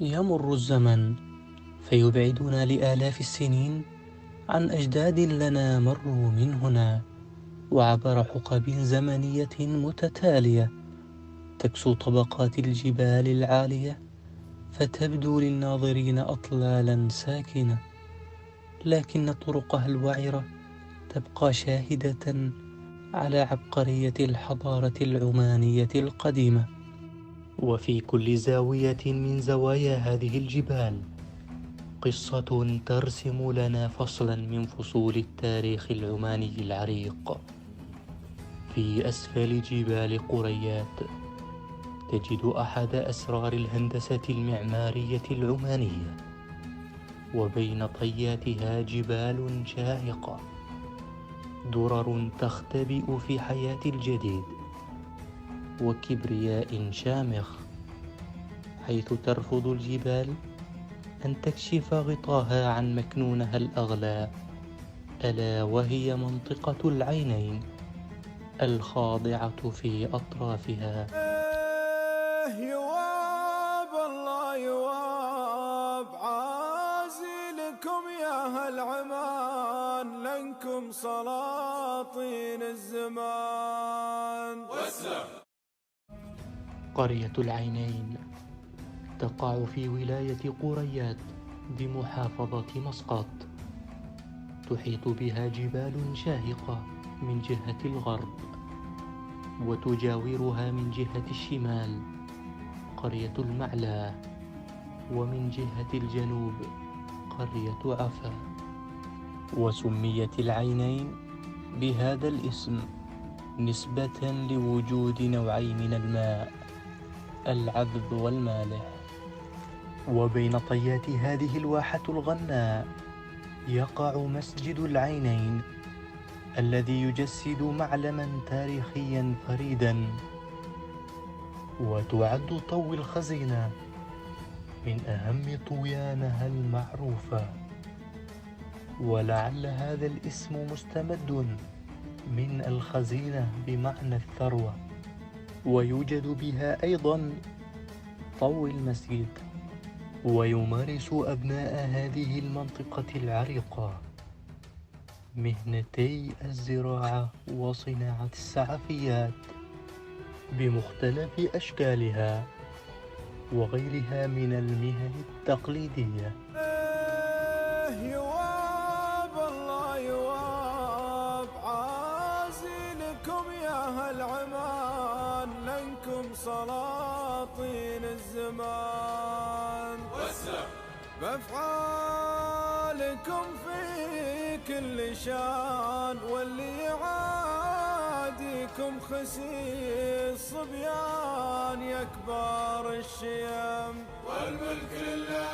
يمر الزمن فيبعدنا لآلاف السنين عن أجداد لنا مروا من هنا، وعبر حقب زمنية متتالية تكسو طبقات الجبال العالية، فتبدو للناظرين أطلالا ساكنة، لكن طرقها الوعرة تبقى شاهدة على عبقرية الحضارة العمانية القديمة. وفي كل زاوية من زوايا هذه الجبال قصة ترسم لنا فصلا من فصول التاريخ العماني العريق. في أسفل جبال قريات تجد أحد أسرار الهندسة المعمارية العمانية، وبين طياتها جبال شاهقة، درر تختبئ في حياة الجديد وكبرياء شامخ، حيث ترفض الجبال أن تكشف غطاها عن مكنونها الأغلى، ألا وهي منطقة العينين الخاضعة في أطرافها. يواب الله يواب عازلكم يا أهل عمان، لنكم سلاطين الزمان. واسلم. قرية العينين تقع في ولاية قريات بمحافظة مسقط، تحيط بها جبال شاهقة من جهة الغرب، وتجاورها من جهة الشمال قرية المعلى، ومن جهة الجنوب قرية عفا. وسميت العينين بهذا الاسم نسبة لوجود نوعين من الماء، العذب والمالح. وبين طيات هذه الواحة الغناء يقع مسجد العينين، الذي يجسد معلما تاريخيا فريدا، وتعد طوي الخزينة من أهم طويانها المعروفة. ولعل هذا الاسم مستمد من الخزينة بمعنى الثروة، ويوجد بها أيضا طوي المسجد. ويمارس أبناء هذه المنطقة العريقة مهنتي الزراعة وصناعة السعفيات بمختلف أشكالها وغيرها من المهن التقليدية. يواب الله يواب عازلكم يا أهل عمان، لنكم سلاطين الزمان. واسلم. بأفعالكم في كل شان، واللي يعاديكم خسيس صبيان يا كبار الشيم، والملك لله